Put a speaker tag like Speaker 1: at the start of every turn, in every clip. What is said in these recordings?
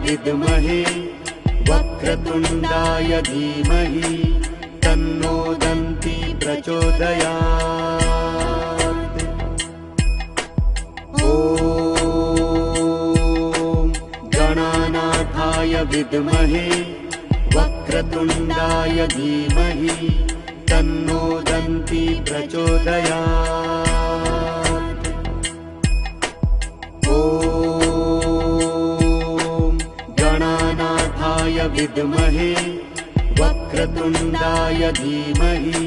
Speaker 1: विद्महे वक्रतुण्डाय धीमहि तन्नो दन्ती प्रचोदयात्। ॐ गणानाथाय विद्महे वक्रतुण्डाय धीमहि तन्नो दन्ती प्रचोदयात्। ॐ गणानाथाय विद्महे वक्रतुण्डाय धीमहि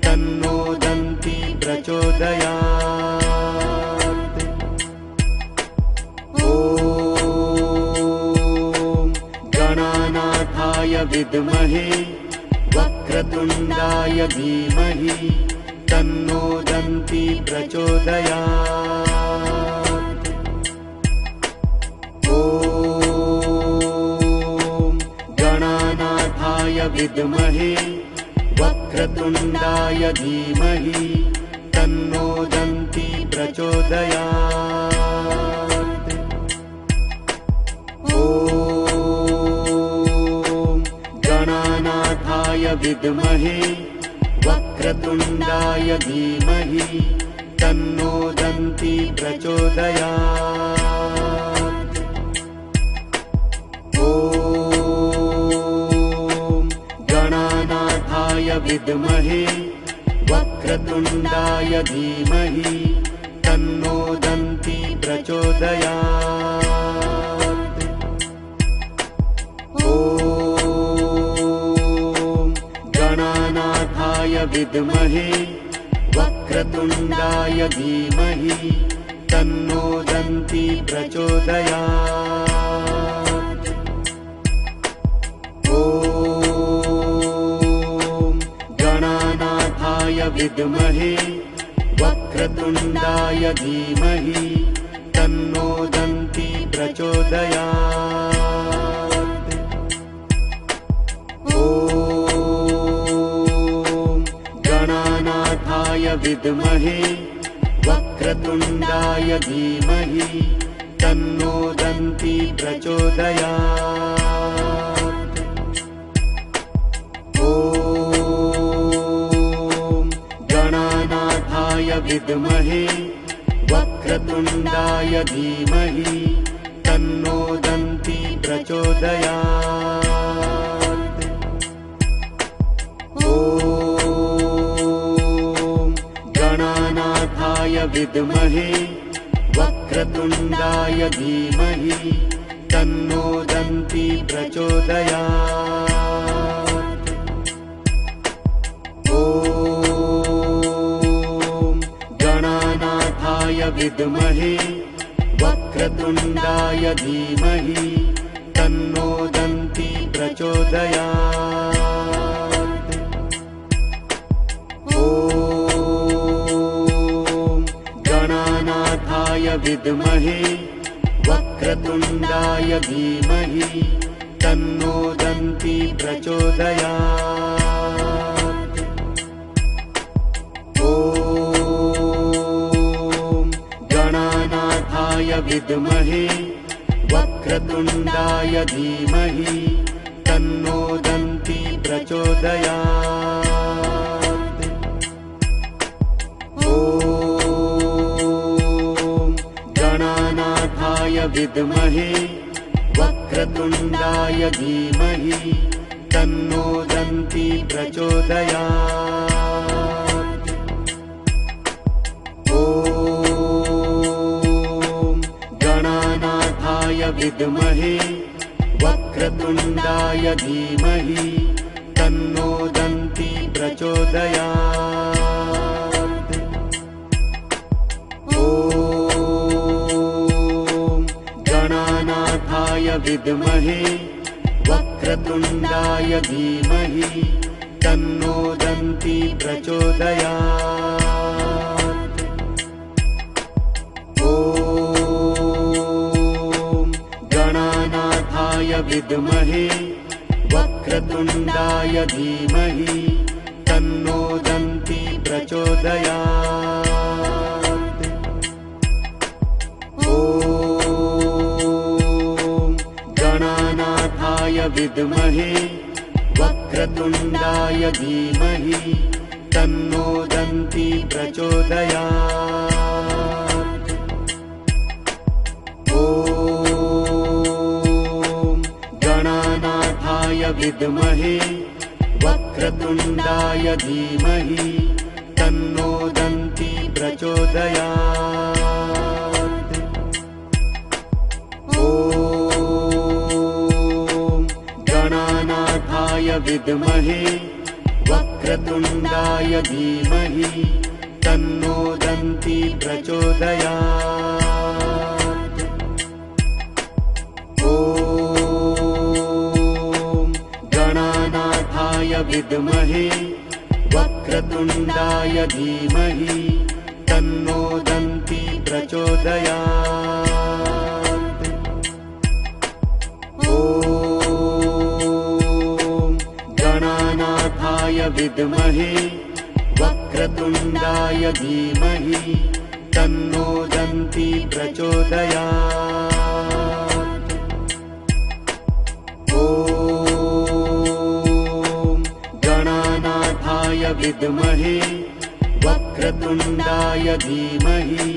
Speaker 1: तन्नो दन्ती प्रचोदयात्। ॐ गणानाथाय विद्महे वक्रतुण्डाय धीमहि तन्नो दन्ती प्रचोदयात्। ॐ गणानाथाय विद्महे वक्रतुण्डाय धीमहि तन्नो दन्ती प्रचोदयात्। ॐ गणानाथाय विद्महे वक्रतुण्डाय धीमहि तन्नो दन्ती प्रचोदयात्। ॐ गणानाथाय विद्महे वक्रतुण्डाय धीमहि तन्नो दन्ती प्रचोदयात्। ॐ गणानाथाय विद्महे वक्रतुण्डाय धीमहि तन्नो दन्ती प्रचोदयात्। ॐ गणानाथाय विद्महे वक्रतुण्डाय धीमहि तन्नो दन्ती प्रचोदयात्। ॐ गणानाथाय विद्महे वक्रतुण्डाय धीमहि तन्नो दन्ती प्रचोदयात्। ॐ गणानाथाय विद्महे वक्रतुण्डाय धीमहि तन्नो दन्ती प्रचोदयात्। ॐ गणानाथाय विद्महे वक्रतुण्डाय धीमहि तन्नो दन्ती प्रचोदयात्। ॐ गणानाथाय विद्महे वक्रतुण्डाय धीमहि तन्नो दन्ती प्रचोदयात्। ॐ गणानाथाय विद्महे वक्रतुण्डाय धीमहि तन्नो दन्ती प्रचोदयात्। ॐ गणानाथाय विद्महे वक्रतुण्डाय धीमहि तन्नो दन्ती प्रचोदयात्। ॐ गणानाथाय विद्महे वक्रतुण्डाय धीमहि तन्नो दन्ती प्रचोदयात्। ॐ गणानाथाय विद्महे वक्रतुण्डाय धीमहि तन्नो दन्ती प्रचोदयात्। ॐ गणानाथाय विद्महे वक्रतुण्डाय धीमहि तन्नो दन्ती प्रचोदयात्। ॐ गणानाथाय विद्महे वक्रतुण्डाय धीमहि तन्नो दन्ती प्रचोदयात्। ॐ विद्महे वक्रतुण्डाय धीमहि तन्नो दन्ती प्रचोदयात्। ॐ गणानाथाय विद्महे वक्रतुण्डाय धीमहि तन्नो दन्ती प्रचोदयात्। ॐ गणानाथाय विद्महे वक्रतुण्डाय धीमहि तन्नो दन्ती प्रचोदयात्। ॐ गणानाथाय विद्महे वक्रतुण्डाय धीमहि तन्नो दन्ती प्रचोदयात्। ॐ गणानाथाय विद्महे वक्रतुण्डाय धीमहि तन्नो दन्ती प्रचोदयात्। ॐ गणानाथाय विद्महे वक्रतुण्डाय धीमहि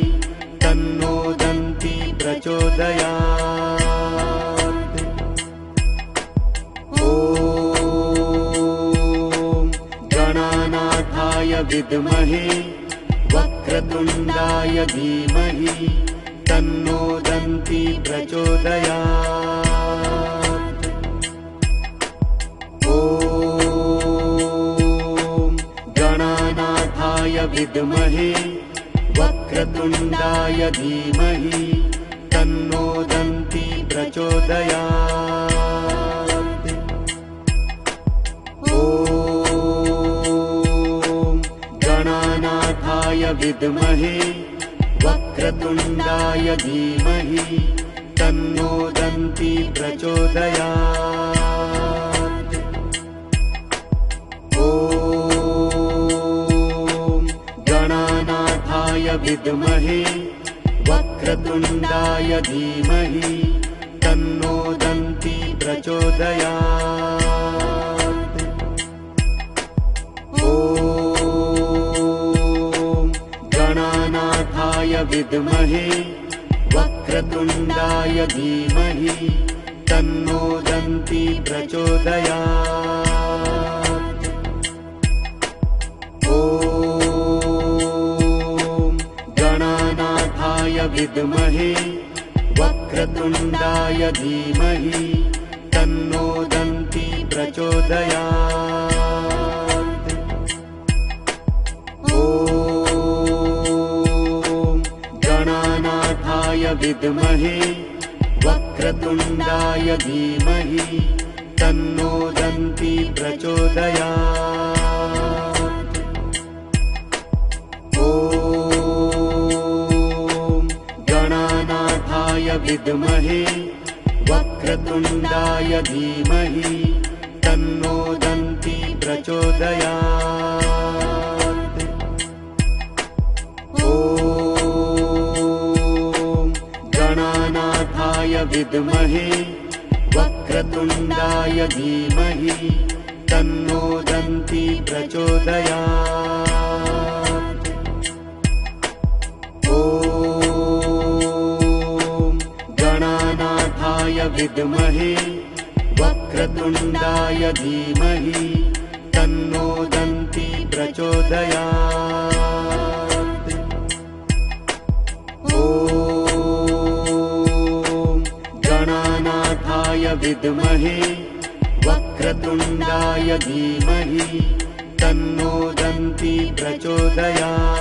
Speaker 1: तन्नो दन्ती प्रचोदयात्। ॐ गणानाथाय विद्महे वक्रतुण्डाय धीमहि तन्नो दन्ती प्रचोदयात्। ॐ गणानाथाय विद्महे वक्रतुण्डाय धीमहि तन्नो दन्ती प्रचोदयात्। ॐ गणानाथाय विद्महे वक्रतुण्डाय धीमहि तन्नो दन्ती प्रचोदयात्। ॐ गणानाथाय विद्महे वक्रतुण्डाय धीमहि तन्नो दन्ती प्रचोदयात्। ॐ गणानाथाय विद्महे वक्रतुण्डाय धीमहि तन्नो दन्ती प्रचोदयात्। ॐ गणानाथाय विद्महे वक्रतुण्डाय धीमहि तन्नो दन्ती प्रचोदयात्। ॐ गणानाथाय विद्महे वक्रतुण्डाय धीमहि तन्नो दन्ती प्रचोदयात्। ॐ गणानाथाय विद्महे वक्रतुण्डाय धीमहि तन्नो दन्ती प्रचोदयात्। ॐ गणानाथाय विद्महे वक्रतुण्डाय धीमहि तन्नो दन्ती प्रचोदयात्। ॐ गणानाथाय विद्महे वक्रतुण्डाय धीमहि तन्नो दन्ती प्रचोदयात्। ॐ गणानाथाय विद्महे वक्रतुण्डाय धीमहि तन्नो दन्ती प्रचोदयात्।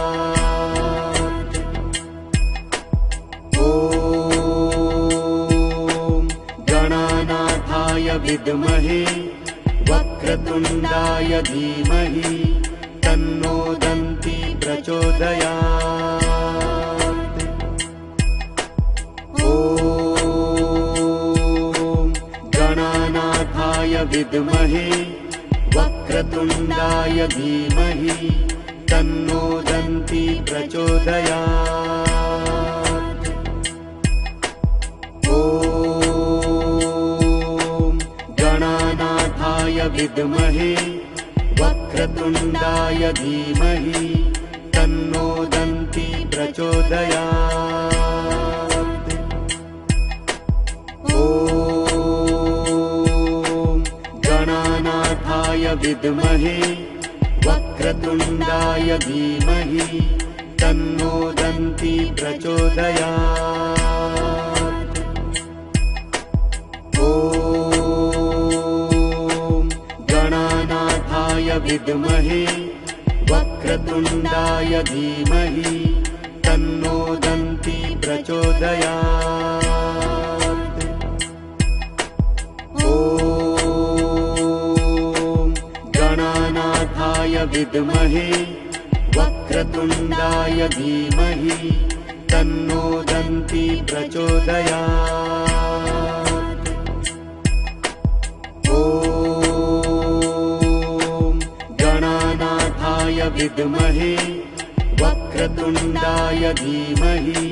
Speaker 1: ॐ गणानाथाय विद्महे वक्रतुण्डाय धीमहि तन्नो दन्ती प्रचोदयात्। ॐ गणानाथाय विद्महे वक्रतुण्डाय धीमहि तन्नो दन्ती प्रचोदयात्। ॐ विद्महे वक्रतुण्डाय धीमहि तन्नो दन्ती प्रचोदयात्। ॐ गणानाथाय विद्महे वक्रतुण्डाय धीमहि तन्नो दन्ती प्रचोदयात्। ॐ गणानाथाय विद्महे वक्रतुण्डाय धीमहि तन्नो दन्ती प्रचोदयात्। ॐ गणानाथाय विद्महे वक्रतुण्डाय धीमहि तन्नो दन्ती प्रचोदयात्। ॐ गणानाथाय विद्महे वक्रतुण्डाय धीमहि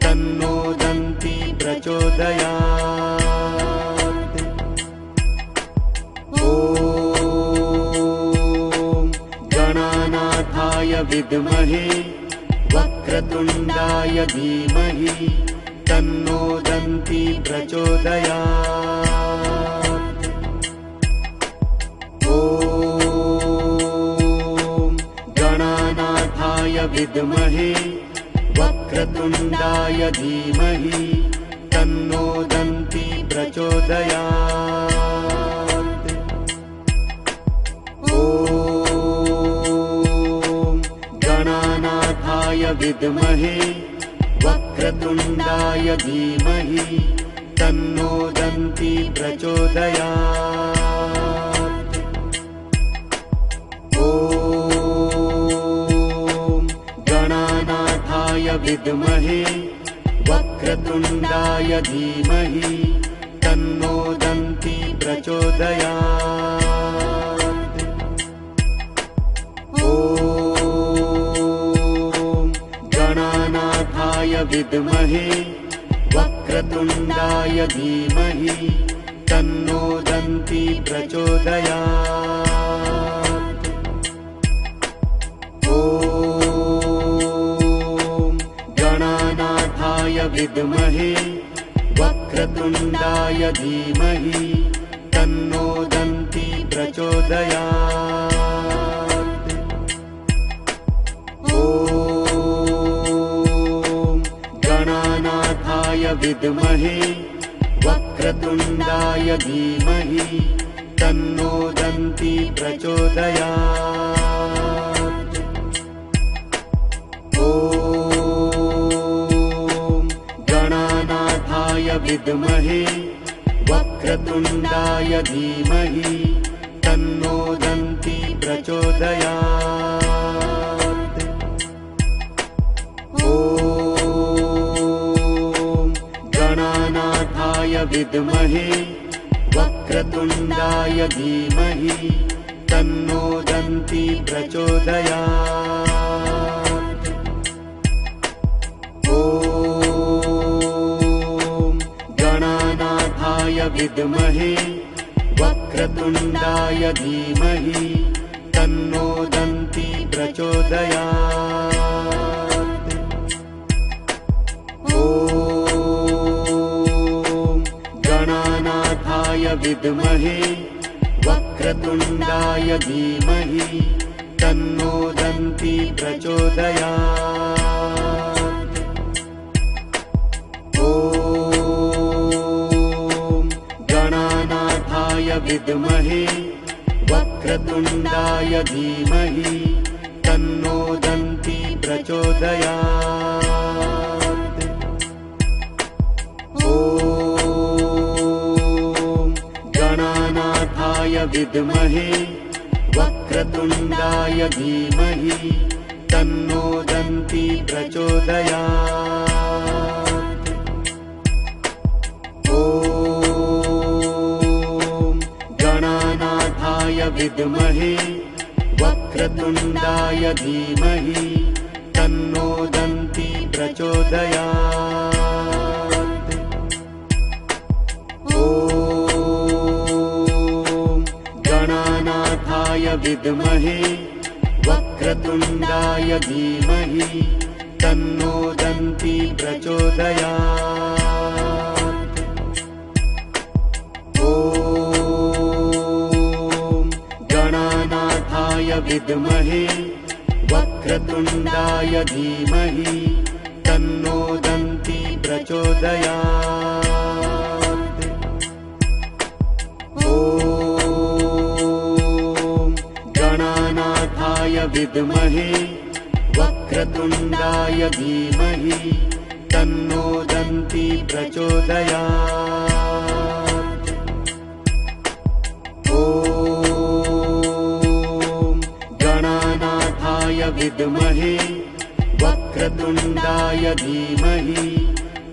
Speaker 1: तन्नो दन्ती प्रचोदयात्। ॐ गणानाथाय विद्महे वक्रतुण्डाय धीमहि तन्नो दन्ती प्रचोदयात्। ॐ गणानाथाय विद्महे वक्रतुण्डाय धीमहि तन्नो दन्ती प्रचोदयात्। ॐ गणानाथाय विद्महे वक्रतुण्डाय धीमहि तन्नो दन्ती प्रचोदयात्। ॐ गणानाथाय विद्महे वक्रतुण्डाय धीमहि तन्नो दन्ती प्रचोदयात्। ॐ गणानाथाय विद्महे वक्रतुण्डाय धीमहि तन्नो दन्ती प्रचोदयात्। ॐ गणानाथाय विद्महे वक्रतुण्डाय धीमहि तन्नो दन्ती प्रचोदयात्। ॐ गणानाथाय विद्महे वक्रतुण्डाय धीमहि तन्नो दन्ती प्रचोदयात्। ॐ गणानाथाय विद्महे वक्रतुण्डाय धीमहि तन्नो दन्ती प्रचोदयात्। ॐ गणानाथाय विद्महे वक्रतुण्डाय धीमहि तन्नो दन्ती प्रचोदयात्। ॐ गणानाथाय विद्महे वक्रतुण्डाय धीमहि तन्नो दन्ती प्रचोदयात्। ॐ गणानाथाय विद्महे वक्रतुण्डाय धीमहि तन्नो दन्ती प्रचोदयात्। ॐ गणानाथाय विद्महे वक्रतुण्डाय धीमहि तन्नो दन्ती प्रचोदयात्। ॐ गणानाथाय विद्महे वक्रतुण्डाय धीमहि तन्नो दन्ती प्रचोदयात्। ॐ गणानाथाय विद्महे वक्रतुण्डाय धीमहि तन्नो दन्ती प्रचोदयात्। ॐ विद्महे वक्रतुण्डाय धीमहि तन्नो दन्ती प्रचोदयात्। ॐ गणानाथाय विद्महे वक्रतुण्डाय धीमहि तन्नो दन्ती प्रचोदयात्। ॐ गणानाथाय विद्महे वक्रतुण्डाय धीमहि तन्नो दन्ती प्रचोदयात्। ॐ गणानाथाय विद्महे वक्रतुण्डाय धीमहि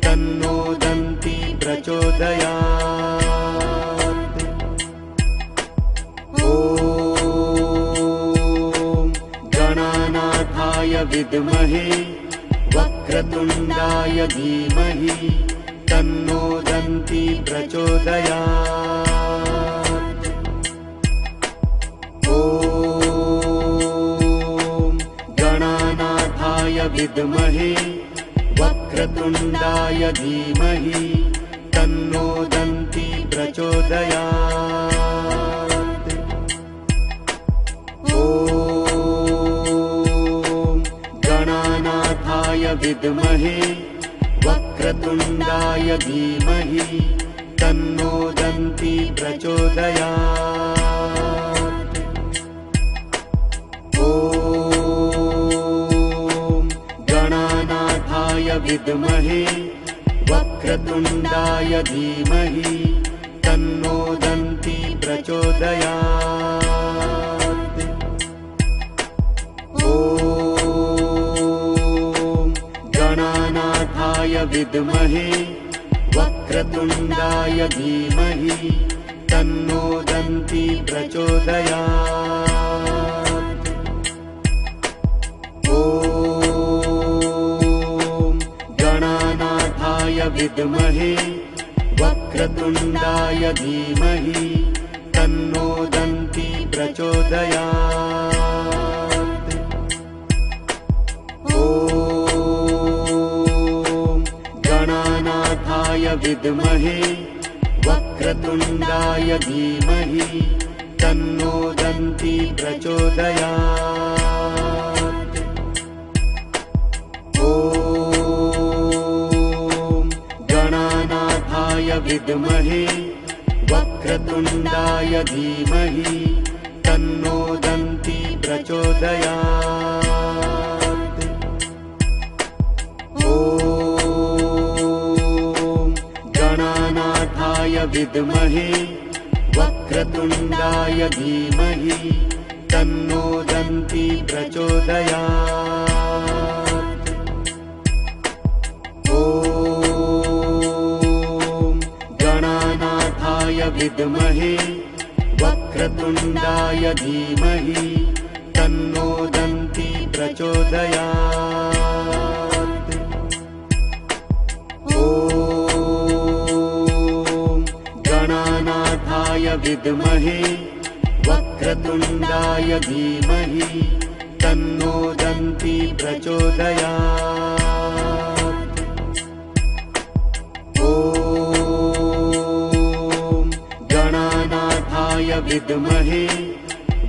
Speaker 1: तन्नो दन्ती प्रचोदयात्। ॐ गणानाथाय विद्महे वक्रतुण्डाय धीमहि तन्नो दन्ती प्रचोदयात्। ॐ गणानाथाय विद्महे वक्रतुण्डाय धीमहि तन्नो दन्ती प्रचोदयात्। ॐ गणानाथाय विद्महे वक्रतुण्डाय धीमहि तन्नो दन्ती प्रचोदयात्। ॐ गणानाथाय विद्महे वक्रतुण्डाय धीमहि तन्नो दन्ती प्रचोदयात्। ॐ गणानाथाय विद्महे वक्रतुण्डाय धीमहि तन्नो दन्ती प्रचोदयात्। ॐ गणानाथाय विद्महे वक्रतुण्डाय धीमहि तन्नो दन्ती प्रचोदयात्। ॐ गणानाथाय विद्महे वक्रतुण्डाय धीमहि तन्नो दन्ती प्रचोदयात्। ॐ गणानाथाय विद्महे वक्रतुण्डाय धीमहि तन्नो दन्ती प्रचोदयात्। ॐ गणानाथाय विद्महे वक्रतुण्डाय धीमहि तन्नो दन्ती प्रचोदयात्। ॐ गणानाथाय विद्महे वक्रतुण्डाय धीमहि तन्नो दन्ती प्रचोदयात्। ॐ गणानाथाय विद्महे वक्रतुण्डाय धीमहि तन्नो दन्ती प्रचोदयात्। ॐ गणानाथाय विद्महे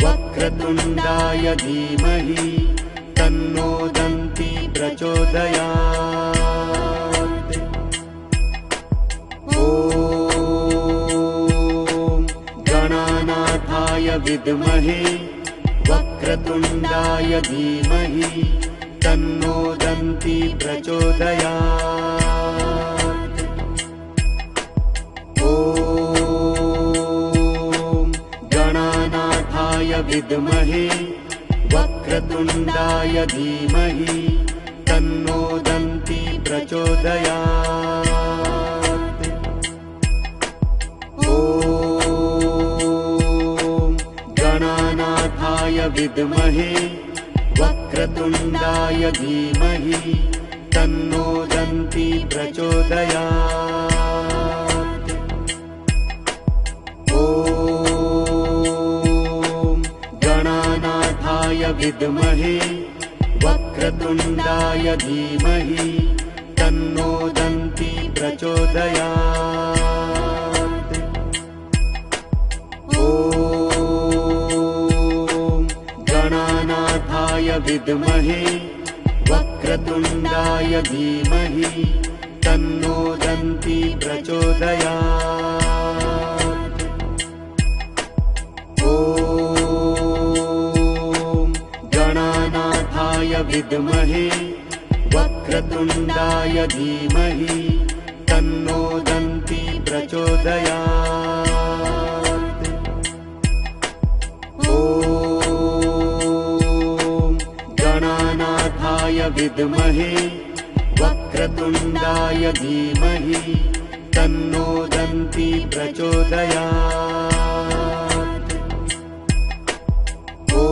Speaker 1: वक्रतुण्डाय धीमहि तन्नो दन्ती प्रचोदयात्। ॐ गणानाथाय विद्महे वक्रतुण्डाय धीमहि तन्नो दन्ती प्रचोदयात्। ॐ गणानाथाय विद्महे वक्रतुण्डाय धीमहि तन्नो दन्ती प्रचोदयात्। ॐ गणानाथाय विद्महे वक्रतुण्डाय धीमहि तन्नो दन्ती प्रचोदयात्। ॐ विद्महे वक्रतुण्डाय धीमहि तन्नो दन्ती प्रचोदयात्। ॐ गणानाथाय विद्महे वक्रतुण्डाय धीमहि तन्नो दन्ती प्रचोदयात्। ॐ गणानाथाय विद्महे वक्रतुण्डाय धीमहि तन्नो दन्ती प्रचोदयात्। ॐ गणानाथाय विद्महे वक्रतुण्डाय धीमहि तन्नो दन्ती प्रचोदयात्। ॐ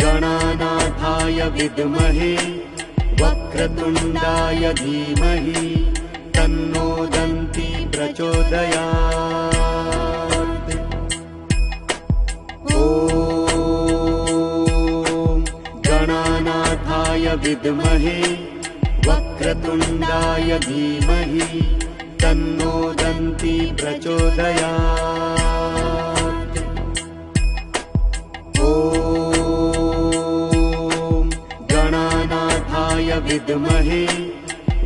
Speaker 1: गणानाथाय विद्महे वक्रतुण्डाय धीमहि तन्नो दन्ती प्रचोदयात्। ॐ गणानाथाय विद्महे वक्रतुण्डाय धीमहि तन्नो दन्ती प्रचोदयात्। ॐ गणानाथाय विद्महे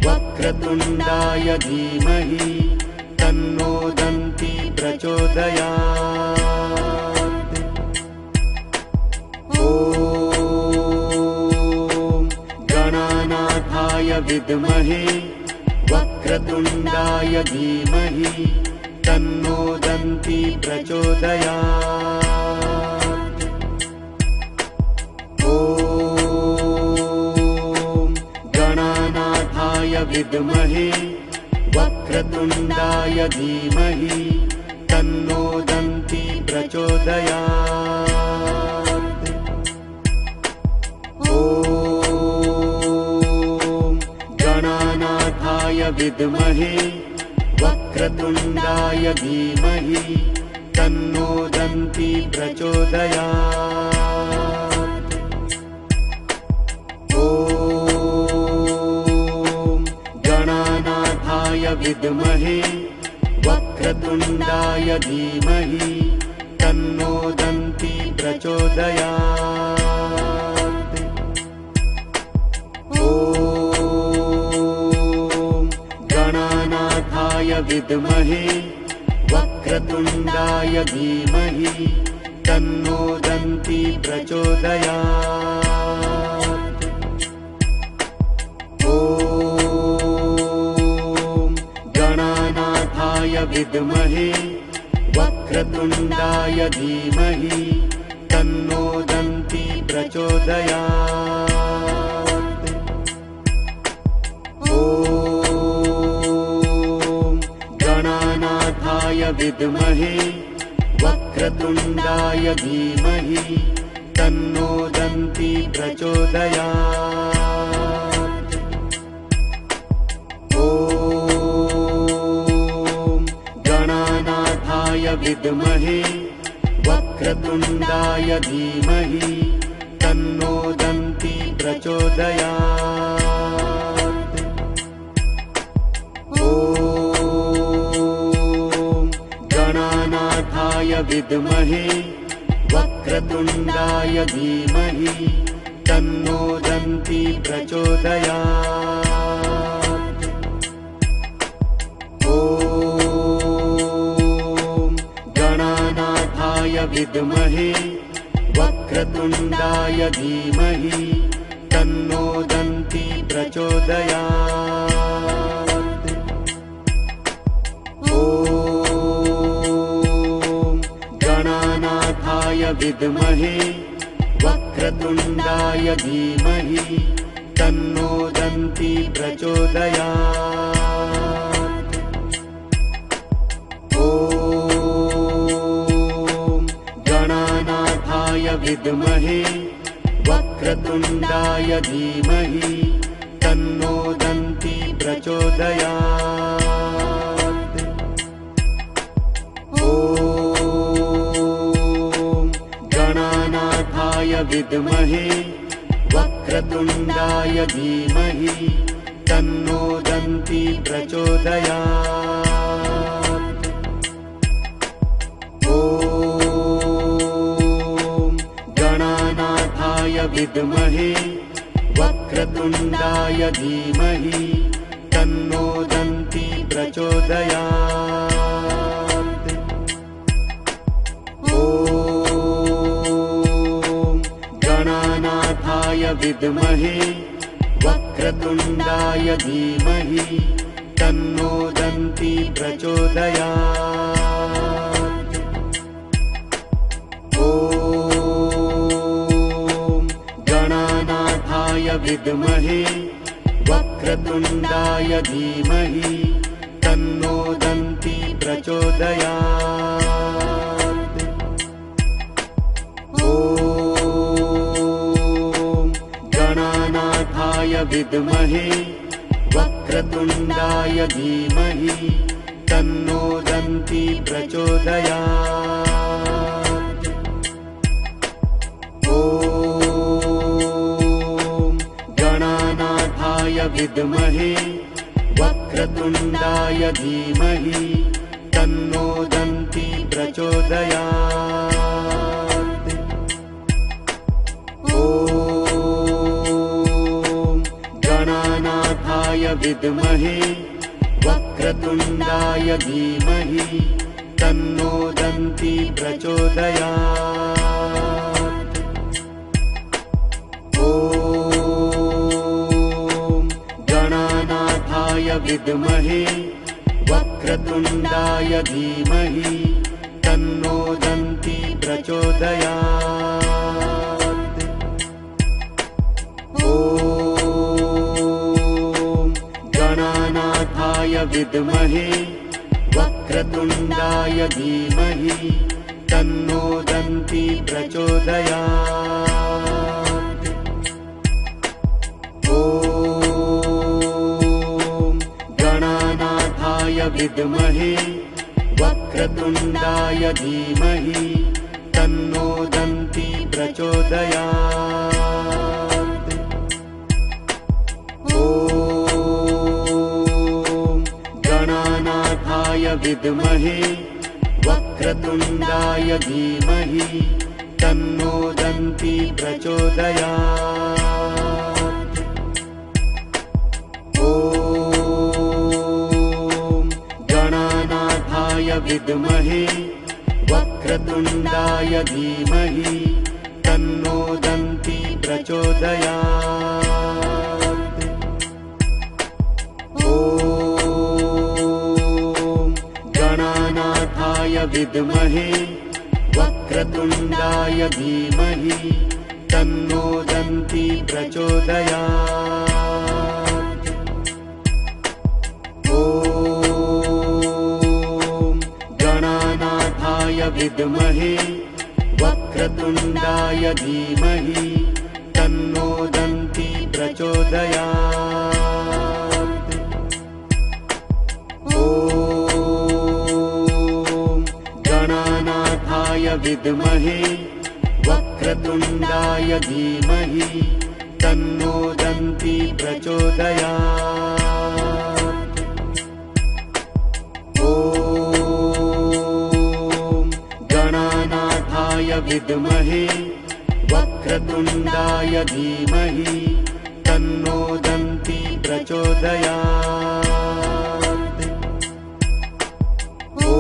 Speaker 1: वक्रतुण्डाय धीमहि तन्नो दन्ती प्रचोदयात्। ॐ गणानाथाय विद्महे वक्रतुण्डाय धीमहि तन्नो दन्ती प्रचोदयात्। ॐ गणानाथाय विद्महे वक्रतुण्डाय धीमहि तन्नो दन्ती प्रचोदयात्। ॐ गणानाथाय विद्महे वक्रतुण्डाय धीमहि तन्नो दन्ती प्रचोदयात्। ॐ गणानाथाय विद्महे वक्रतुण्डाय धीमहि तन्नो दन्ती प्रचोदयात्। ॐ गणानाथाय विद्महे वक्रतुण्डाय धीमहि तन्नो दन्ती प्रचोदयात्। ॐ गणानाथाय विद्महे वक्रतुण्डाय धीमहि तन्नो दन्ती प्रचोदयात्। ॐ गणानाथाय विद्महे वक्रतुण्डाय धीमहि तन्नो दन्ती प्रचोदयात्। ॐ गणानाथाय विद्महे वक्रतुण्डाय धीमहि तन्नो दन्ती प्रचोदयात्। ॐ गणानाथाय विद्महे वक्रतुण्डाय धीमहि तन्नो दन्ती प्रचोदयात्। ॐ गणानाथाय विद्महे वक्रतुण्डाय धीमहि तन्नो दन्ती प्रचोदयात्। ॐ गणानाथाय विद्महे वक्रतुण्डाय धीमहि तन्नो दन्ती प्रचोदयात्। ॐ गणानाथाय विद्महे वक्रतुण्डाय धीमहि तन्नो दन्ती प्रचोदयात्। ॐ विद्महे वक्रतुण्डाय धीमहि तन्नो दन्ती प्रचोदयात्। ॐ गणानाथाय विद्महे वक्रतुण्डाय धीमहि तन्नो दन्ती प्रचोदयात्। ॐ गणानाथाय विद्महे वक्रतुण्डाय धीमहि तन्नो दन्ती प्रचोदयात्। ॐ गणानाथाय विद्महे वक्रतुण्डाय धीमहि तन्नो दन्ती प्रचोदयात्। ॐ गणानाथाय विद्महे वक्रतुण्डाय धीमहि तन्नो दन्ती प्रचोदयात्। ॐ गणानाथाय विद्महे वक्रतुण्डाय धीमहि तन्नो दन्ती प्रचोदयात्। ॐ गणानाथाय विद्महे वक्रतुण्डाय धीमहि तन्नो दन्ती प्रचोदयात्। ॐ गणानाथाय विद्महे वक्रतुण्डाय धीमहि तन्नो दन्ती प्रचोदयात्। ॐ गणानाथाय विद्महे वक्रतुण्डाय धीमहि तन्नो दन्ती प्रचोदयात्। ॐ गणानाथाय विद्महे वक्रतुण्डाय धीमहि तन्नो दन्ती प्रचोदयात्। ॐ गणानाथाय विद्महे वक्रतुण्डाय धीमहि तन्नो दन्ती प्रचोदयात्। ॐ गणानाथाय विद्महे वक्रतुण्डाय धीमहि तन्नो दन्ती प्रचोदयात्। ॐ गणानाथाय विद्महे वक्रतुण्डाय धीमहि तन्नो दन्ती प्रचोदयात्। ॐ गणानाथाय विद्महे वक्रतुण्डाय धीमहि तन्नो दन्ती प्रचोदयात्। ॐ गणानाथाय विद्महे वक्रतुण्डाय धीमहि तन्नो दन्ती प्रचोदयात्। ॐ गणानाथाय विद्महे वक्रतुण्डाय धीमहि तन्नो दन्ती प्रचोदयात्। ॐ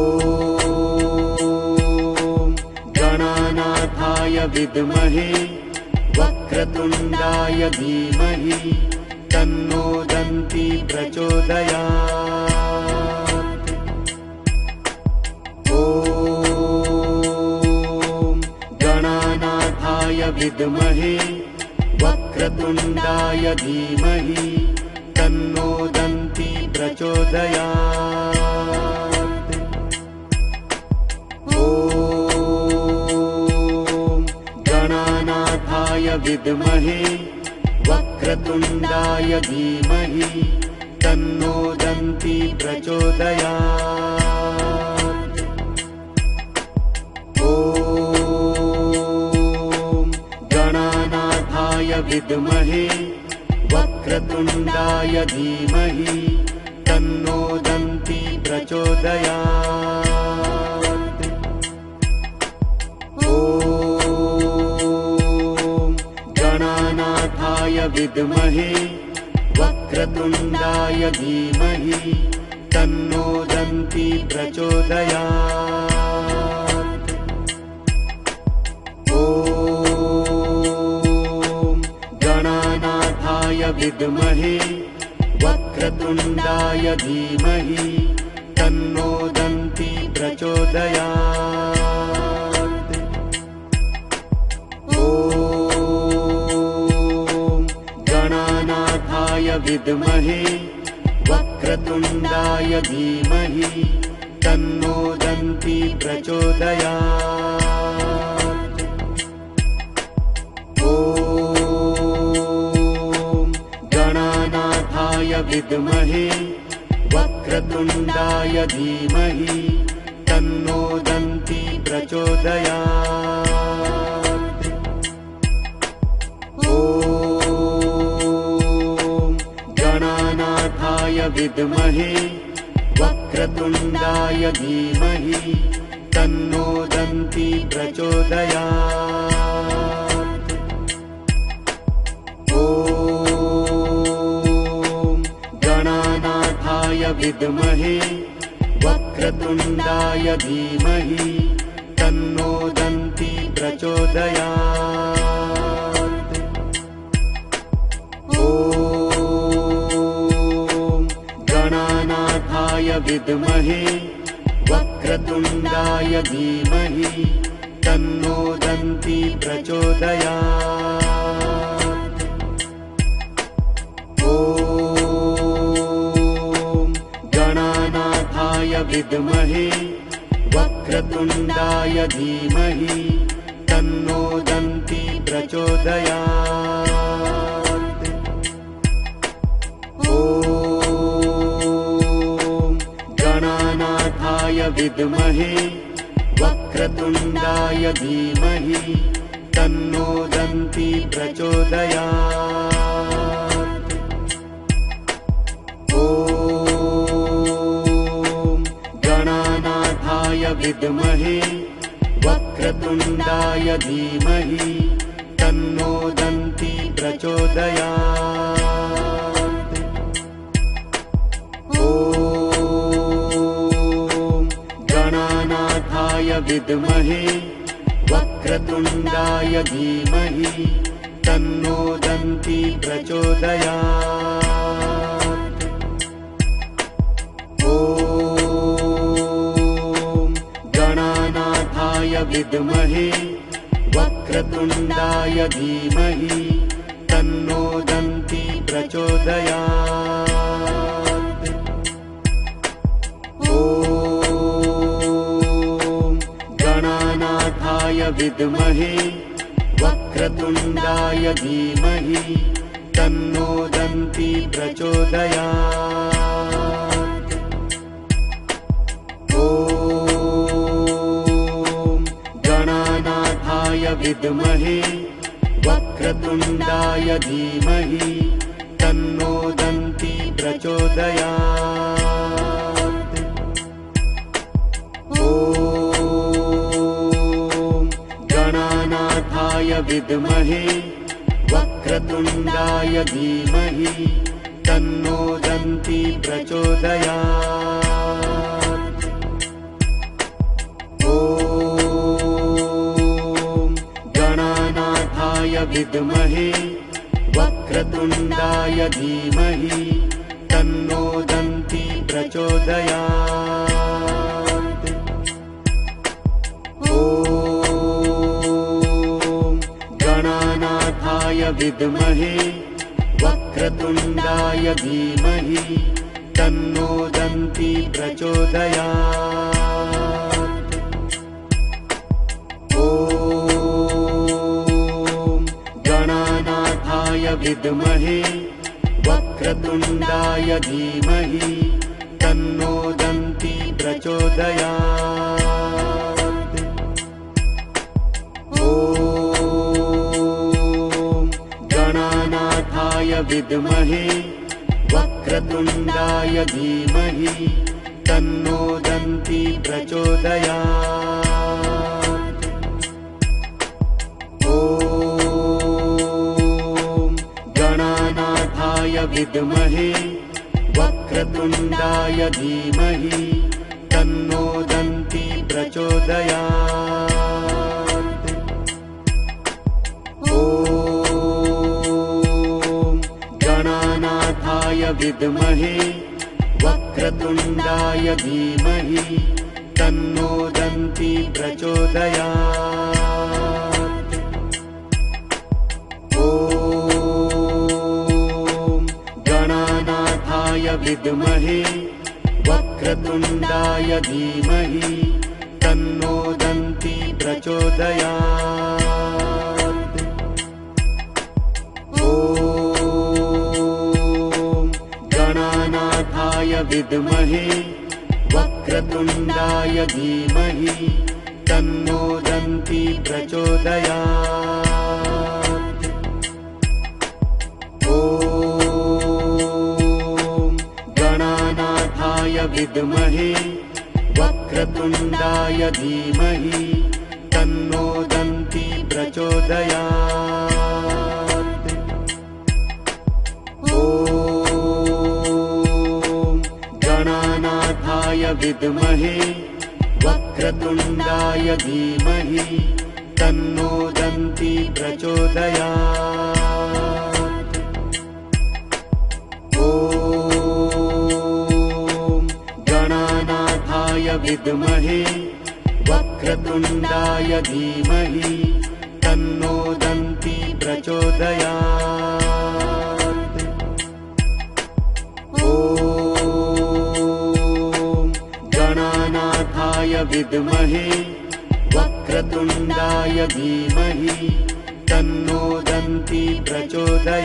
Speaker 1: गणानाथाय विद्महे वक्रतुण्डाय धीमहि तन्नो दन्ती प्रचोदयात्। ॐ गणानाथाय विद्महे वक्रतुण्डाय धीमहि तन्नो दन्ती प्रचोदयात्। ॐ गणानाथाय विद्महे वक्रतुण्डाय धीमहि तन्नो दन्ती प्रचोदयात्। ॐ विद्महे वक्रतुण्डाय धीमहि तन्नो दन्ती प्रचोदयात्। ॐ गणानाथाय विद्महे वक्रतुण्डाय धीमहि तन्नो दन्ती प्रचोदयात्। ॐ गणानाथाय विद्महे वक्रतुण्डाय धीमहि तन्नो दन्ती प्रचोदयात्। ॐ गणानाथाय विद्महे वक्रतुण्डाय धीमहि तन्नो दन्ती प्रचोदयात्। ॐ गणानाथाय विद्महे वक्रतुण्डाय धीमहि तन्नो दन्ती प्रचोदयात्। ॐ गणानाथाय विद्महे वक्रतुण्डाय धीमहि तन्नो दन्ती प्रचोदयात्। ॐ गणानाथाय विद्महे वक्रतुण्डाय धीमहि तन्नो दन्ती प्रचोदयात्। ॐ गणानाथाय विद्महे वक्रतुण्डाय धीमहि तन्नो दन्ती प्रचोदयात्। ॐ गणानाथाय विद्महे वक्रतुण्डाय धीमहि तन्नो दन्ती प्रचोदयात्। ॐ गणानाथाय विद्महे वक्रतुण्डाय धीमहि तन्नो दन्ती प्रचोदयात्। ॐ गणानाथाय विद्महे वक्रतुण्डाय धीमहि तन्नो दन्ती प्रचोदयात्। ॐ गणानाथाय विद्महे वक्रतुण्डाय धीमहि तन्नो दन्ती प्रचोदयात्। ॐ गणानाथाय विद्महे वक्रतुण्डाय धीमहि तन्नो दन्ती प्रचोदयात्। ॐ गणानाथाय विद्महे वक्रतुण्डाय धीमहि तन्नो दन्ती प्रचोदयात्। ॐ गणानाथाय विद्महे वक्रतुण्डाय धीमहि तन्नो दन्ती प्रचोदयात्। ॐ गणानाथाय विद्महे वक्रतुण्डाय धीमहि तन्नो दन्ती प्रचोदयात्। ॐ गणानाथाय विद्महे वक्रतुण्डाय धीमहि तन्नो दन्ती प्रचोदयात्। ॐ गणानाथाय विद्महे वक्रतुण्डाय धीमहि तन्नो दन्ती प्रचोदयात्। ॐ गणानाथाय विद्महे वक्रतुण्डाय धीमहि तन्नो दन्ती प्रचोदयात्। ॐ विद्महे वक्रतुण्डाय धीमहि तन्नो दन्ती प्रचोदयात्। ॐ गणानाथाय विद्महे वक्रतुण्डाय धीमहि तन्नो दन्ती प्रचोदयात्। ॐ गणानाथाय विद्महे वक्रतुण्डाय धीमहि तन्नो दन्ती प्रचोदयात्। ॐ गणानाथाय विद्महे वक्रतुण्डाय धीमहि तन्नो दन्ती प्रचोदयात्। ॐ गणानाथाय विद्महे वक्रतुण्डाय धीमहि तन्नो दन्ती प्रचोदयात्। ॐ गणानाथाय विद्महे वक्रतुण्डाय धीमहि तन्नो दन्ती प्रचोदयात्। ॐ गणानाथाय विद्महे वक्रतुण्डाय धीमहि तन्नो दन्ती प्रचोदयात्। ॐ गणानाथाय विद्महे वक्रतुण्डाय धीमहि तन्नो दन्ती प्रचोदयात्। ॐ गणानाथाय विद्महे वक्रतुण्डाय धीमहि तन्नो दन्ती प्रचोदयात्।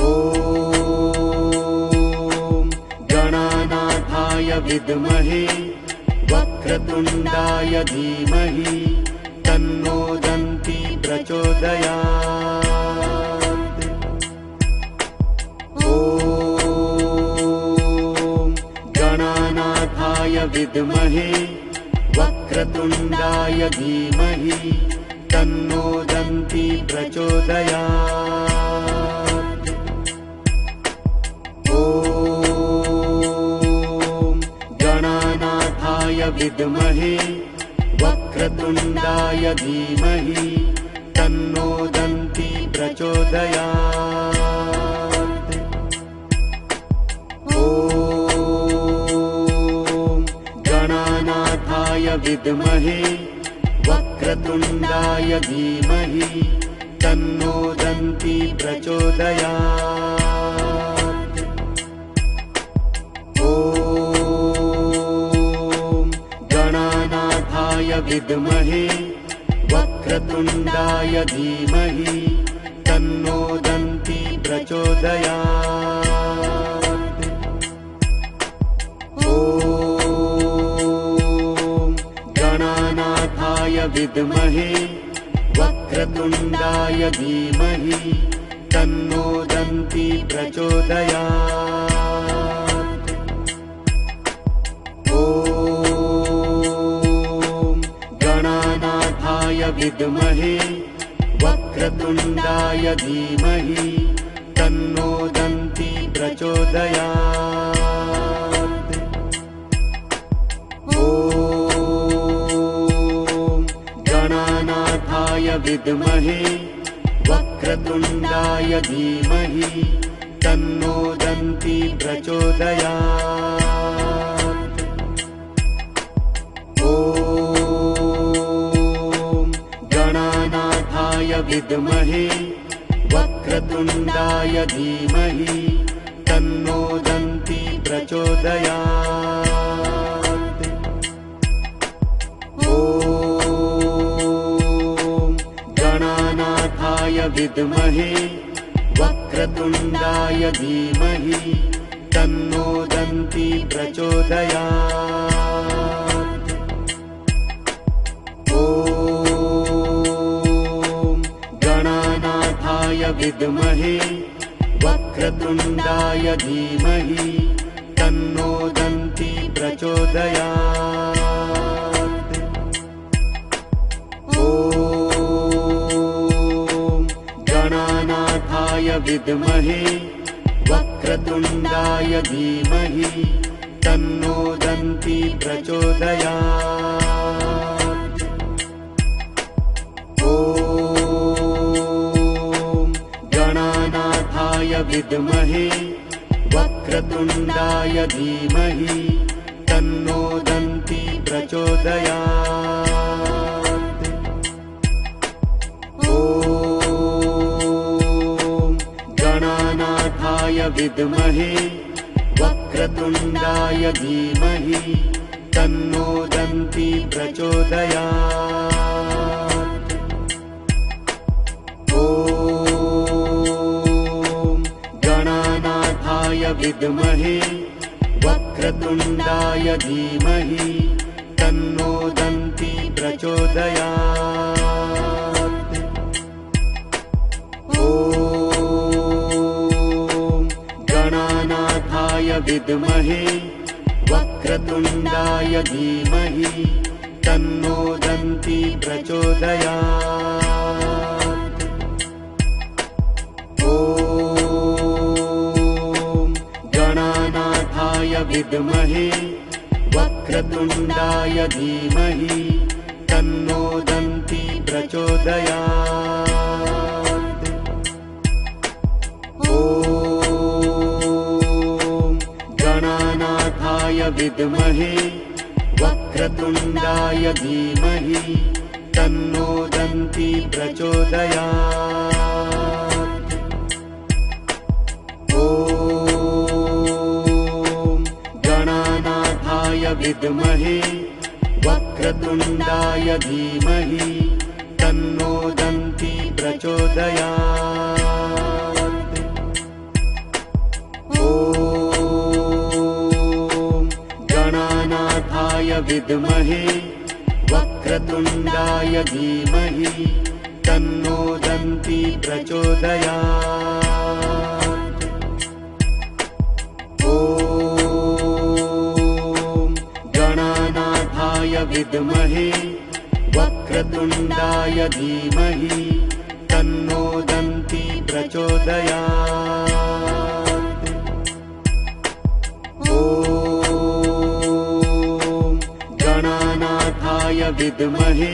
Speaker 1: ॐ गणानाथाय विद्महे वक्रतुण्डाय धीमहि तन्नो दन्ती प्रचोदयात्। ॐ गणानाथाय विद्महे वक्रतुण्डाय धीमहि तन्नो दन्ती प्रचोदयात्। ॐ गणानाथाय विद्महे वक्रतुण्डाय धीमहि तन्नो दन्ती प्रचोदयात्। ॐ गणानाथाय विद्महे वक्रतुण्डाय धीमहि तन्नो दन्ती प्रचोदयात्। ॐ गणानाथाय विद्महे वक्रतुण्डाय धीमहि तन्नो दन्ती प्रचोदयात्। ॐ गणानाथाय विद्महे वक्रतुण्डाय धीमहि तन्नो दन्ती प्रचोदयात्। ॐ गणानाथाय विद्महे वक्रतुण्डाय धीमहि तन्नो दन्ती प्रचोदयात्। ॐ गणानाथाय विद्महे वक्रतुण्डाय धीमहि तन्नो दन्ती प्रचोदयात्। ॐ गणानाथाय विद्महे वक्रतुण्डाय धीमहि तन्नो दन्ती प्रचोदयात्। ॐ गणानाथाय विद्महे वक्रतुण्डाय धीमहि तन्नो दन्ती प्रचोदयात्। ॐ विद्महे वक्रतुण्डाय धीमहि तन्नो दन्ती प्रचोदयात्। ॐ गणानाथाय विद्महे वक्रतुण्डाय धीमहि तन्नो दन्ती प्रचोदयात्। ॐ गणानाथाय विद्महे वक्रतुण्डाय धीमहि तन्नो दन्ती प्रचोदयात्। ॐ गणानाथाय विद्महे वक्रतुण्डाय धीमहि तन्नो दन्ती प्रचोदयात्। ॐ गणानाथाय विद्महे वक्रतुण्डाय धीमहि तन्नो दन्ती प्रचोदयात्। ॐ गणानाथाय विद्महे वक्रतुण्डाय धीमहि तन्नो दन्ती प्रचोदयात्। ॐ गणानाथाय विद्महे वक्रतुण्डाय धीमहि तन्नो दन्ती प्रचोदयात्। ॐ गणानाथाय विद्महे वक्रतुण्डाय धीमहि तन्नो दन्ती प्रचोदयात्। ॐ गणानाथाय विद्महे वक्रतुण्डाय धीमहि तन्नो दन्ती प्रचोदयात्। ॐ गणानाथाय विद्महे वक्रतुण्डाय धीमहि तन्नो दन्ती प्रचोदयात्। ॐ गणानाथाय विद्महे वक्रतुण्डाय धीमहि तन्नो दन्ती प्रचोदयात्। ॐ गणानाथाय विद्महे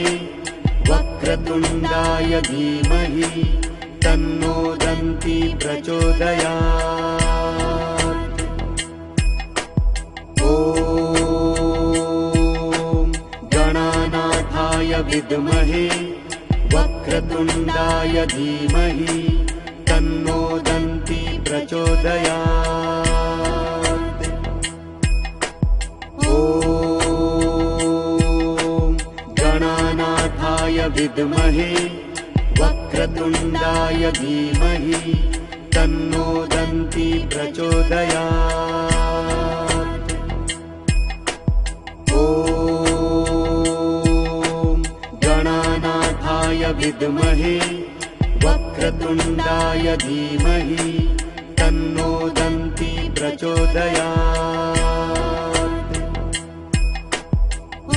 Speaker 1: वक्रतुण्डाय धीमहि तन्नो दन्ती प्रचोदयात्। ॐ गणानाथाय विद्महे वक्रतुण्डाय धीमहि तन्नो दन्ती प्रचोदयात्। ॐ गणानाथाय विद्महे वक्रतुण्डाय धीमहि तन्नो दन्ती प्रचोदयात्। ॐ गणानाथाय विद्महे वक्रतुण्डाय धीमहि तन्नो दन्ती प्रचोदयात्।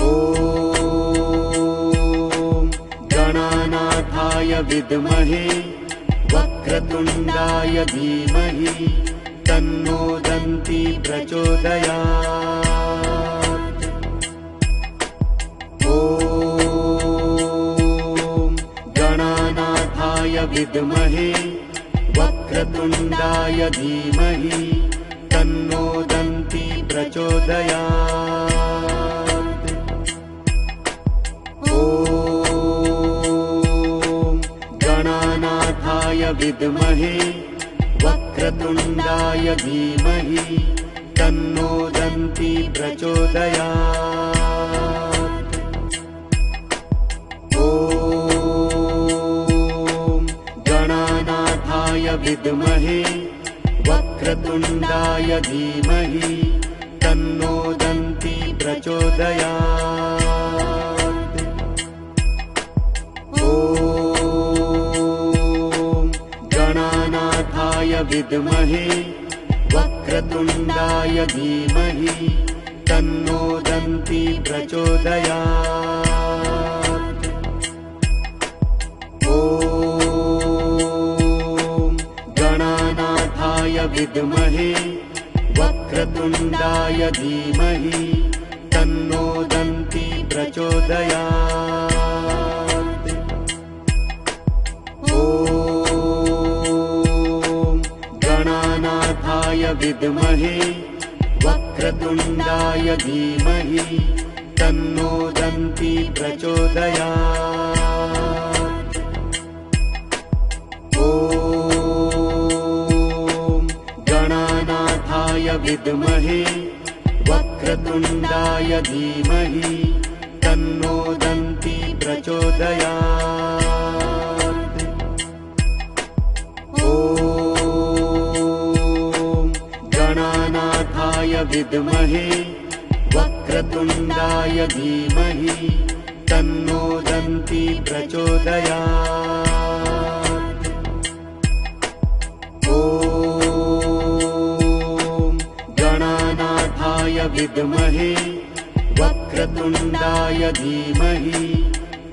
Speaker 1: ॐ गणानाथाय विद्महे वक्रतुण्डाय धीमहि तन्नो दन्ती प्रचोदयात्। ॐ गणानाथाय विद्महे वक्रतुण्डाय धीमहि तन्नो दन्ती प्रचोदयात्। ॐ गणानाथाय विद्महे वक्रतुण्डाय धीमहि तन्नो दन्ती प्रचोदयात्। ॐ गणानाथाय विद्महे वक्रतुण्डाय धीमहि तन्नो दन्ती प्रचोदयात्। ॐ विद्महे वक्रतुण्डाय धीमहि तन्नो दन्ती प्रचोदयात्। ॐ गणानाथाय विद्महे वक्रतुण्डाय धीमहि तन्नो दन्ती प्रचोदयात्। ॐ गणानाथाय विद्महे वक्रतुण्डाय धीमहि तन्नो दन्ती प्रचोदयात्। ॐ गणानाथाय विद्महे वक्रतुण्डाय धीमहि तन्नो दन्ती प्रचोदयात्। ॐ गणानाथाय विद्महे वक्रतुण्डाय धीमहि तन्नो दन्ती प्रचोदयात्। ॐ गणानाथाय विद्महे वक्रतुण्डाय धीमहि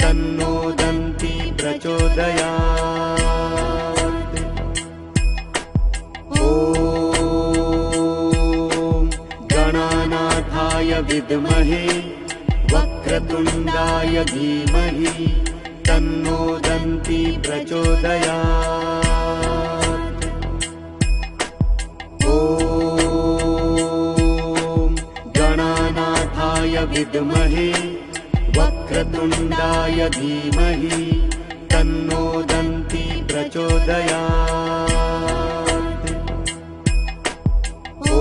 Speaker 1: तन्नो दन्ती प्रचोदयात्। ॐ गणानाथाय विद्महे वक्रतुण्डाय धीमहि तन्नो दन्ती प्रचोदयात्। ॐ गणानाथाय विद्महे वक्रतुण्डाय धीमहि तन्नो दन्ती प्रचोदयात्। ॐ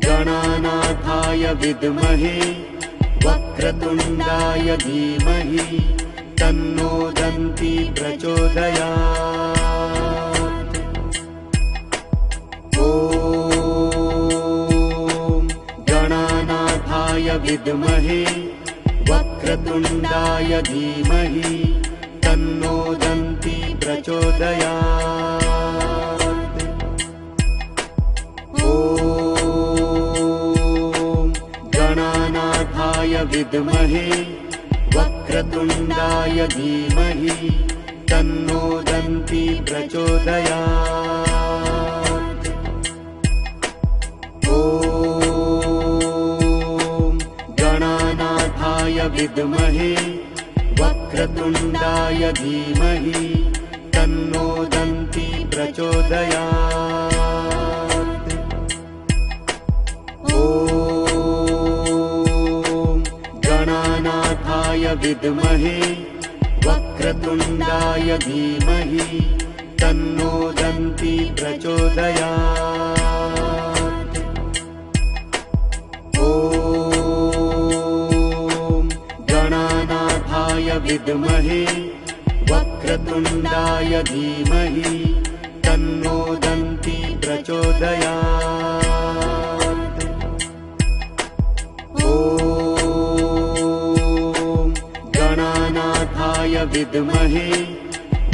Speaker 1: गणानाथाय विद्महे वक्रतुण्डाय धीमहि तन्नो दन्ती प्रचोदयात्। ॐ गणानाथाय विद्महे वक्रतुण्डाय धीमहि तन्नो दन्ती प्रचोदयात्। ॐ गणानाथाय विद्महे वक्रतुण्डाय धीमहि तन्नो दन्ती प्रचोदयात्। ॐ गणानाथाय विद्महे वक्रतुण्डाय धीमहि तन्नो दन्ती प्रचोदयात्। ॐ गणानाथाय विद्महे वक्रतुण्डाय धीमहि तन्नो दन्ती प्रचोदयात्। ॐ गणानाथाय विद्महे वक्रतुण्डाय धीमहि तन्नो दन्ती प्रचोदयात्। ॐ गणानाथाय विद्महे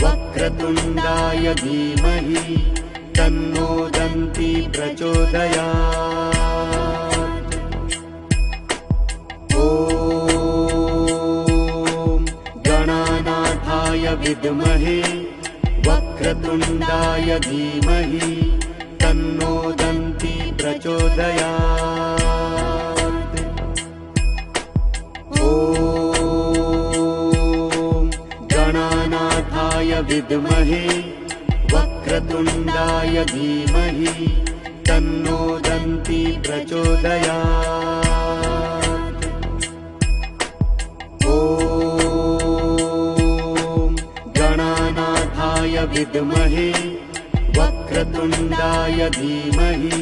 Speaker 1: वक्रतुण्डाय धीमहि तन्नो दन्ती प्रचोदयात्। ॐ गणानाथाय विद्महे वक्रतुण्डाय धीमहि तन्नो दन्ती प्रचोदयात्। ॐ गणानाथाय विद्महे वक्रतुण्डाय धीमहि तन्नो दन्ती प्रचोदयात्। ॐ गणानाथाय विद्महे वक्रतुण्डाय धीमहि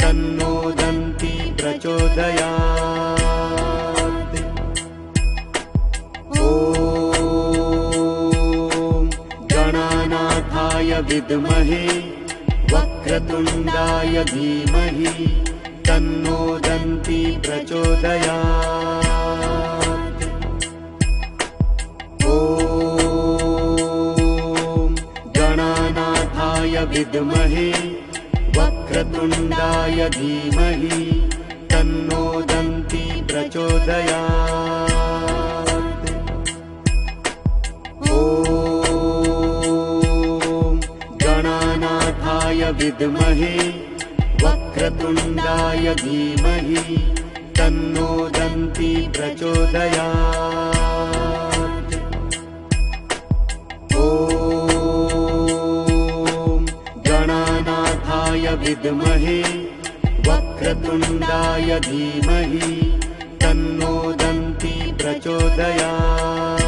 Speaker 1: तन्नो दन्ती प्रचोदयात्। ॐ गणानाथाय विद्महे वक्रतुण्डाय धीमहि तन्नो दन्ती प्रचोदयात्। ॐ विद्महे वक्रतुण्डाय धीमहि तन्नो दन्ती प्रचोदयात्। ॐ गणानाथाय विद्महे वक्रतुण्डाय धीमहि तन्नो दन्ती प्रचोदयात्। ॐ गणानाथाय विद्महे वक्रतुण्डाय धीमहि तन्नो दन्ती प्रचोदयात्।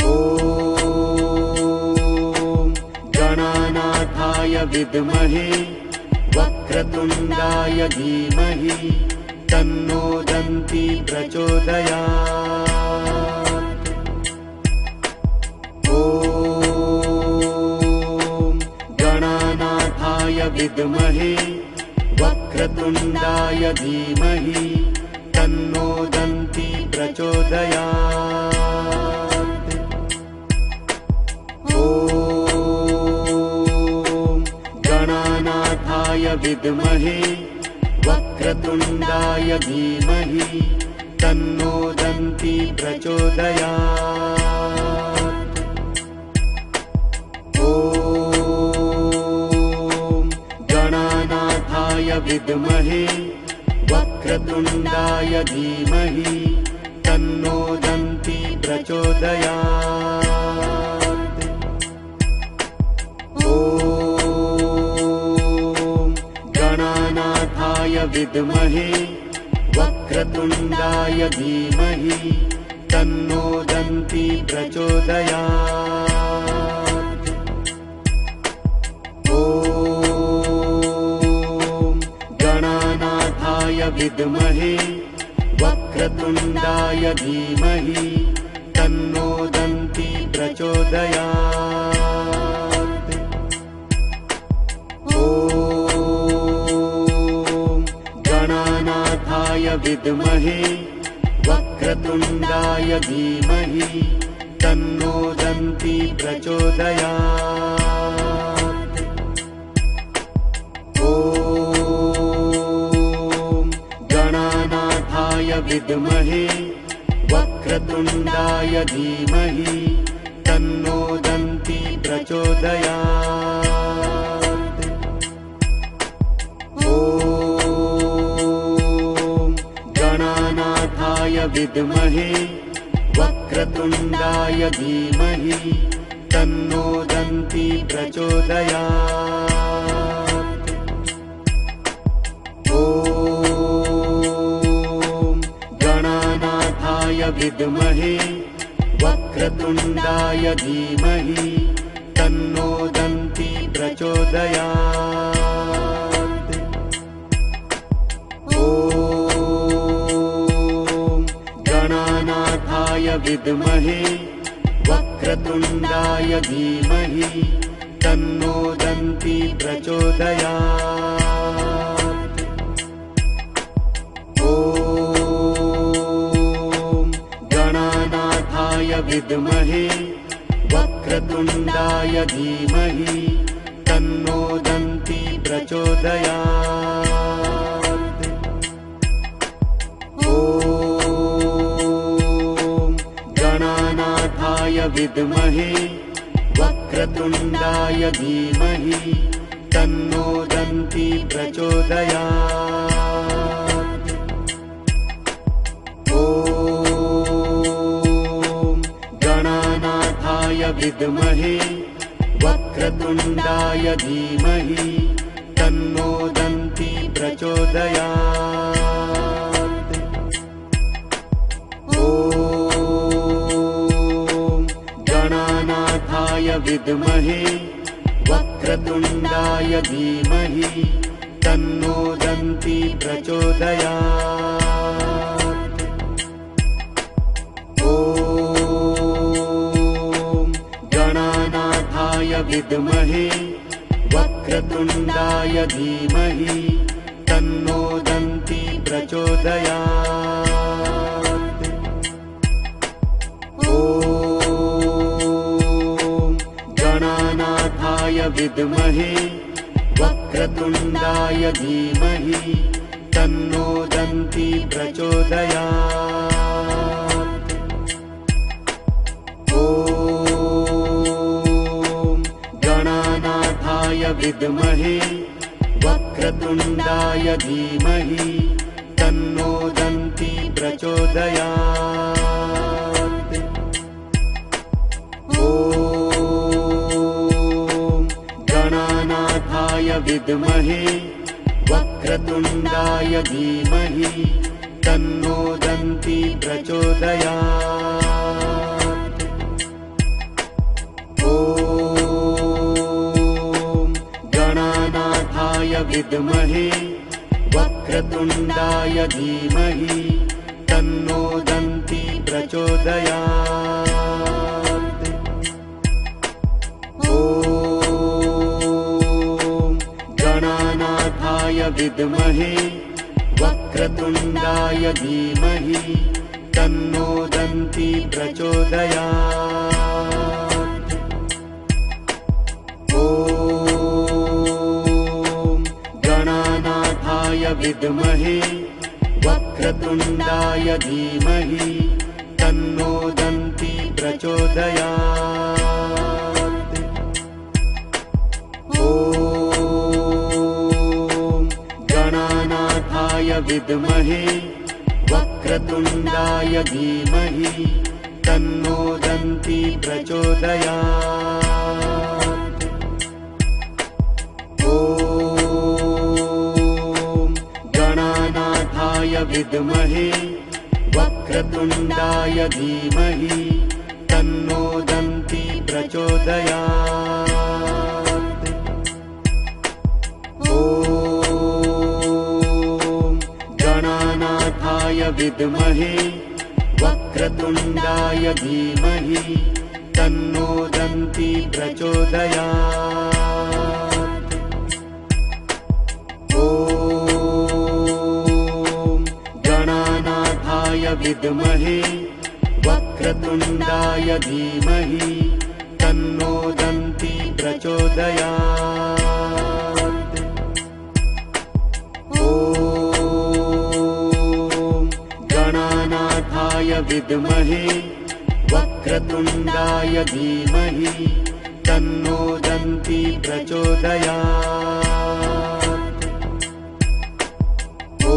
Speaker 1: ॐ गणानाथाय विद्महे वक्रतुण्डाय धीमहि तन्नो दन्ती प्रचोदयात्। ॐ गणानाथाय विद्महे वक्रतुण्डाय धीमहि तन्नो दन्ती प्रचोदयात्। ॐ गणानाथाय विद्महे वक्रतुण्डाय धीमहि तन्नो दन्ती प्रचोदयात्। ॐ गणानाथाय विद्महे वक्रतुण्डाय धीमहि तन्नो दन्ती प्रचोदयात्। ॐ गणानाथाय विद्महे वक्रतुण्डाय धीमहि तन्नो दन्ती प्रचोदयात्। ॐ गणानाथाय विद्महे वक्रतुण्डाय धीमहि तन्नो दन्ती प्रचोदयात्। ॐ गणानाथाय विद्महे वक्रतुण्डाय धीमहि तन्नो दन्ती प्रचोदयात्। ॐ गणानाथाय विद्महे वक्रतुण्डाय धीमहि तन्नो दन्ती प्रचोदयात्। ॐ गणानाथाय विद्महे वक्रतुण्डाय धीमहि तन्नो दन्ती प्रचोदयात्। ॐ गणानाथाय विद्महे वक्रतुण्डाय धीमहि तन्नो दन्ती प्रचोदयात्। ॐ गणानाथाय विद्महे वक्रतुण्डाय धीमहि तन्नो दन्ती प्रचोदयात्। ॐ गणानाथाय विद्महे वक्रतुण्डाय धीमहि तन्नो दन्ती प्रचोदयात्। ॐ गणानाथाय विद्महे वक्रतुण्डाय धीमहि तन्नो दन्ती प्रचोदयात्। ॐ गणानाथाय विद्महे वक्रतुण्डाय धीमहि तन्नो दन्ती प्रचोदयात्। ॐ गणानाथाय विद्महे वक्रतुण्डाय धीमहि तन्नो दन्ती प्रचोदयात्। ॐ गणानाथाय विद्महे वक्रतुण्डाय धीमहि तन्नो दन्ती प्रचोदयात्। ॐ विद्महे वक्रतुण्डाय धीमहि तन्नो दन्ती प्रचोदयात्। ॐ गणानाथाय विद्महे वक्रतुण्डाय धीमहि तन्नो दन्ती प्रचोदयात्। ॐ गणानाथाय विद्महे वक्रतुण्डाय धीमहि तन्नो दन्ती प्रचोदयात्। ॐ गणानाथाय विद्महे वक्रतुण्डाय धीमहि तन्नो दन्ती प्रचोदयात्। ॐ गणानाथाय विद्महे वक्रतुण्डाय धीमहि तन्नो दन्ती प्रचोदयात्। ॐ गणानाथाय विद्महे वक्रतुण्डाय धीमहि तन्नो दन्ती प्रचोदयात्। ॐ गणानाथाय विद्महे वक्रतुण्डाय धीमहि तन्नो दन्ती प्रचोदयात्। ॐ गणानाथाय विद्महे वक्रतुण्डाय धीमहि तन्नो दन्ती प्रचोदयात्। ॐ गणानाथाय विद्महे वक्रतुण्डाय धीमहि तन्नो दन्ती प्रचोदयात्। ॐ गणानाथाय विद्महे वक्रतुण्डाय धीमहि तन्नो दन्ती प्रचोदयात्। ॐ गणानाथाय विद्महे वक्रतुण्डाय धीमहि तन्नो दन्ती प्रचोदयात्। ॐ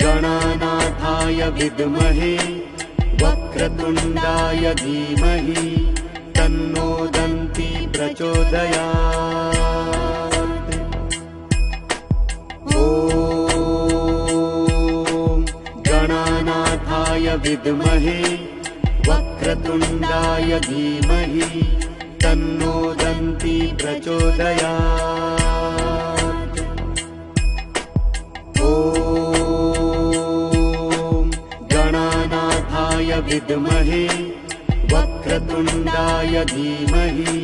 Speaker 1: गणानाथाय विद्महे वक्रतुण्डाय धीमहि तन्नो दन्ती प्रचोदयात्। ॐ गणानाथाय विद्महे वक्रतुण्डाय धीमहि तन्नो दन्ती प्रचोदयात्। ॐ गणानाथाय विद्महे वक्रतुण्डाय धीमहि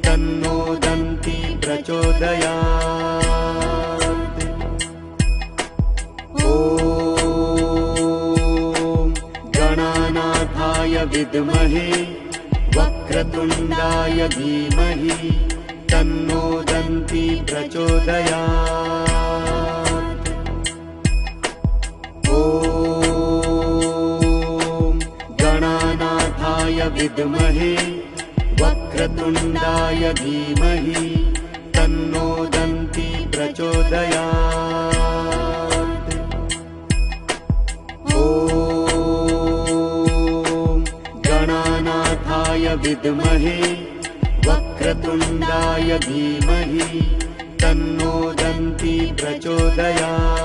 Speaker 1: तन्नो दन्ती प्रचोदयात्। ॐ गणानाथाय विद्महे वक्रतुण्डाय धीमहि तन्नो दन्ती प्रचोदयात्। ॐ गणानाथाय विद्महे वक्रतुण्डाय धीमहि तन्नो दन्ती प्रचोदयात्। ॐ गणानाथाय विद्महे वक्रतुण्डाय धीमहि तन्नो दन्ती प्रचोदयात्।